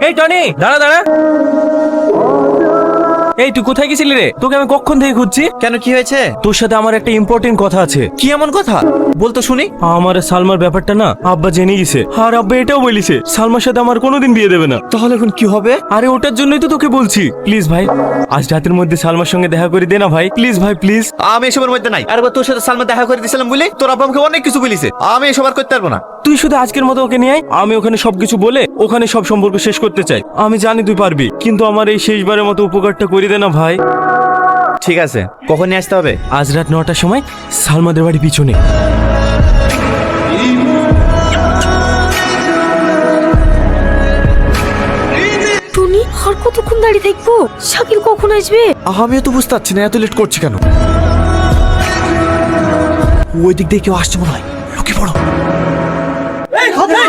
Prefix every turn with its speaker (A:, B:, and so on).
A: এই টনি, দাঁড়া দাঁড়া। এই তুই কোথায় গেছিলি রে? তোকে আমি কখন থেকে খুঁজছি।
B: কেন, কি হয়েছে?
A: তোর সাথে আমার একটা ইম্পর্টেন্ট কথা আছে।
B: কি এমন কথা বলতো শুনি।
A: আমার সালমার ব্যাপারটা না আব্বা জেনে গেছে, আর আব্বা এটাও বলিছে সালমার সাথে আমার কোনোদিন বিয়ে দেবে না।
B: তাহলে এখন কি হবে?
A: আরে ওটার জন্যই তো তোকে বলছি, প্লিজ ভাই আজ রাতের মধ্যে সালমার সঙ্গে দেখা করে দে না ভাই, প্লিজ ভাই প্লিজ।
B: আমি এসবের মধ্যে নাই। আর তোর সাথে সালমা দেখা করে দিয়েছিলাম বলে তোর আব্বা আমাকে অনেক কিছু বলেছে। আমি এসব আর করতে পারবো না।
A: তুই শুধু আজকের মতো ওকে নিয়ে আয়, আমি ওখানে সবকিছু বলে ওখানে সব সম্পর্ক শেষ করতে চাই। আমি জানি তুই পারবি, কিন্তু আমার এই শেষবারের মতো উপকারটা করে দে না ভাই।
B: ঠিক আছে, কখন নিয়ে আসতে হবে?
A: আজ রাত 9টার সময় সালমাদের বাড়ি পিছনে।
C: টনি, আর কতক্ষণ দাঁড়িয়ে থাকবো? শাকিল কখন আসবে?
B: আমিও তো বুঝতে পারছি না এত লেট করছে কেন। ওই দিক দিয়ে কেউ আসছে মনে হয়, লুকিয়ে পড়ো।